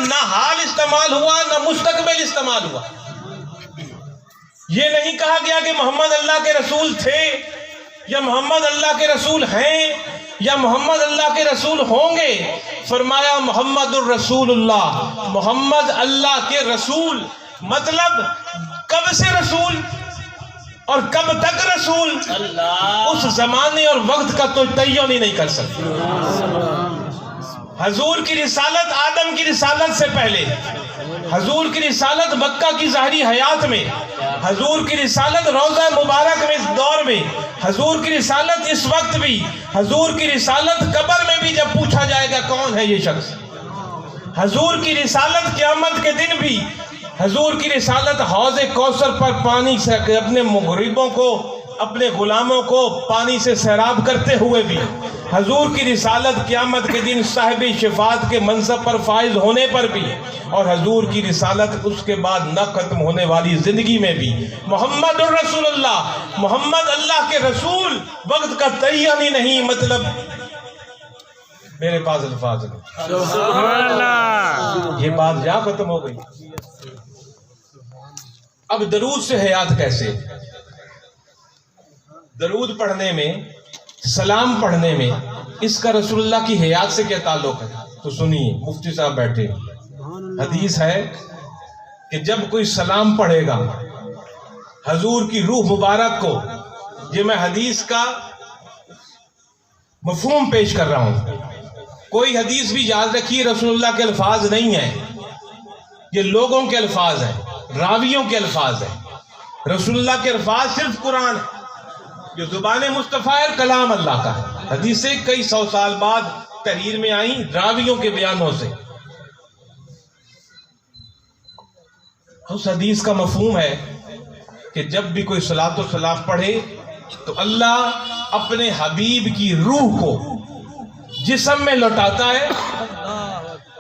نہ حال استعمال ہوا نہ مستقبل استعمال ہوا. یہ نہیں کہا گیا کہ محمد اللہ کے رسول تھے یا محمد اللہ کے رسول ہیں یا محمد اللہ کے رسول ہوں گے. فرمایا محمد الرسول اللہ، محمد اللہ کے رسول. مطلب کب سے رسول اور کب تک رسول اس زمانے اور وقت کا تو تعین ہی نہیں کر سکتے. حضور کی رسالت آدم کی رسالت سے پہلے، حضور کی رسالت مکہ کی ظاہری حیات میں، حضور کی رسالت روضہ مبارک میں اس دور میں، حضور کی رسالت اس وقت بھی، حضور کی رسالت قبر میں بھی جب پوچھا جائے گا کون ہے یہ شخص، حضور کی رسالت قیامت کے دن بھی، حضور کی رسالت حوض کوثر پر پانی سے اپنے مغربوں کو، اپنے غلاموں کو پانی سے سیراب کرتے ہوئے بھی، حضور کی رسالت قیامت کے دن صاحب شفاعت کے منصب پر فائز ہونے پر بھی، اور حضور کی رسالت اس کے بعد نہ ختم ہونے والی زندگی میں بھی. محمد الرسول اللہ، محمد اللہ کے رسول. وقت کا تعین ہی نہیں. مطلب میرے پاس الفاظ نہیں. سبحان اللہ. یہ بات جہاں ختم ہو گئی. اب درود سے حیات کیسے؟ درود پڑھنے میں، سلام پڑھنے میں اس کا رسول اللہ کی حیات سے کیا تعلق ہے؟ تو سنیے، مفتی صاحب بیٹھے. حدیث ہے کہ جب کوئی سلام پڑھے گا حضور کی روح مبارک کو، یہ میں حدیث کا مفہوم پیش کر رہا ہوں، کوئی حدیث بھی یاد رکھیے رسول اللہ کے الفاظ نہیں ہیں، یہ لوگوں کے الفاظ ہیں، راویوں کے الفاظ ہیں. رسول اللہ کے الفاظ صرف قرآن ہے جو زبان مصطفیٰ اور کلام اللہ کا ہے. حدیثیں کئی سو سال بعد تحریر میں آئیں راویوں کے بیانوں سے. اس حدیث کا مفہوم ہے کہ جب بھی کوئی صلاۃ و سلام پڑھے تو اللہ اپنے حبیب کی روح کو جسم میں لوٹاتا ہے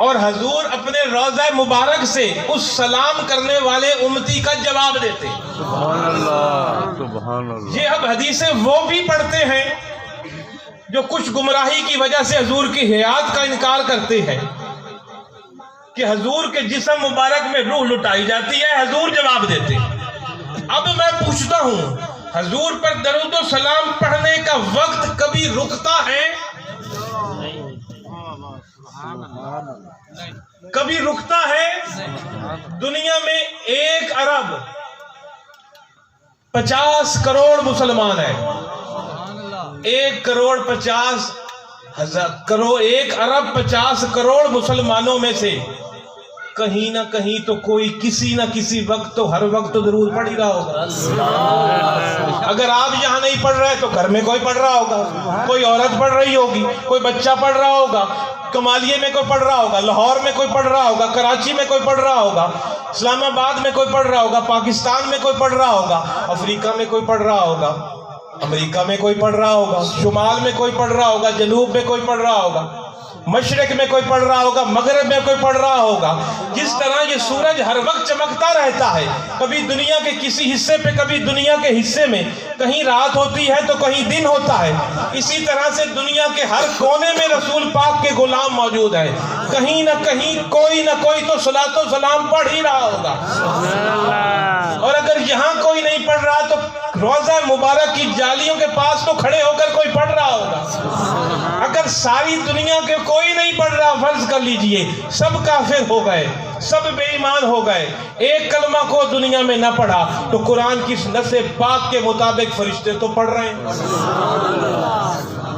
اور حضور اپنے روضہ مبارک سے اس سلام کرنے والے امتی کا جواب دیتے. سبحان اللہ. سبحان اللہ. یہ اب حدیثیں وہ بھی پڑھتے ہیں جو کچھ گمراہی کی وجہ سے حضور کی حیات کا انکار کرتے ہیں کہ حضور کے جسم مبارک میں روح لٹائی جاتی ہے، حضور جواب دیتے. اب میں پوچھتا ہوں، حضور پر درود و سلام پڑھنے کا وقت کبھی رکتا ہے؟ کبھی رکتا ہے؟ دنیا میں 1 ارب 50 کروڑ مسلمان ہیں. 1 ارب 50 کروڑ مسلمانوں میں سے کہیں نہ کہیں تو کوئی کسی نہ کسی وقت تو ہر وقت تو ضرور پڑھ ہی رہا ہوگا. اگر آپ یہاں نہیں پڑھ رہے تو گھر میں کوئی پڑھ رہا ہوگا، کوئی عورت پڑھ رہی ہوگی، کوئی بچہ پڑھ رہا ہوگا، کمالیے میں کوئی پڑھ رہا ہوگا، لاہور میں کوئی پڑھ رہا ہوگا، کراچی میں کوئی پڑھ رہا ہوگا، اسلام آباد میں کوئی پڑھ رہا ہوگا، پاکستان میں کوئی پڑھ رہا ہوگا، افریقہ میں کوئی پڑھ رہا ہوگا، امریکہ میں کوئی پڑھ رہا ہوگا، شمال میں کوئی پڑھ رہا ہوگا، جنوب میں کوئی پڑھ رہا ہوگا، مشرق میں کوئی پڑھ رہا ہوگا، مغرب میں کوئی پڑھ رہا ہوگا. جس طرح یہ سورج ہر وقت چمکتا رہتا ہے، کبھی دنیا کے کسی حصے پہ کبھی دنیا کے حصے میں، کہیں رات ہوتی ہے تو کہیں دن ہوتا ہے، اسی طرح سے دنیا کے ہر کونے میں رسول پاک کے غلام موجود ہیں. کہیں نہ کہیں کوئی نہ کوئی تو صلاۃ و سلام پڑھ ہی رہا ہوگا. اور اگر یہاں کوئی نہیں پڑھ رہا تو روضہ مبارک کی جالیوں کے پاس تو کھڑے ہو کر کوئی پڑھ رہا ہوگا. اگر ساری دنیا کے کوئی نہیں پڑھ رہا، فرض کر لیجئے سب کافر ہو گئے، سب بے ایمان ہو گئے، ایک کلمہ کو دنیا میں نہ پڑھا تو قرآن کی نص پاک کے مطابق فرشتے تو پڑھ رہے ہیں،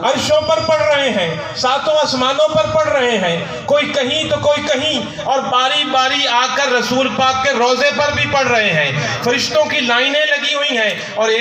عرشوں پر پڑھ رہے ہیں، 7 آسمانوں پر پڑھ رہے ہیں، کوئی کہیں تو کوئی کہیں، اور باری باری آ کر رسول پاک کے روضے پر بھی پڑھ رہے ہیں. فرشتوں کی لائنیں لگی ہوئی ہیں اور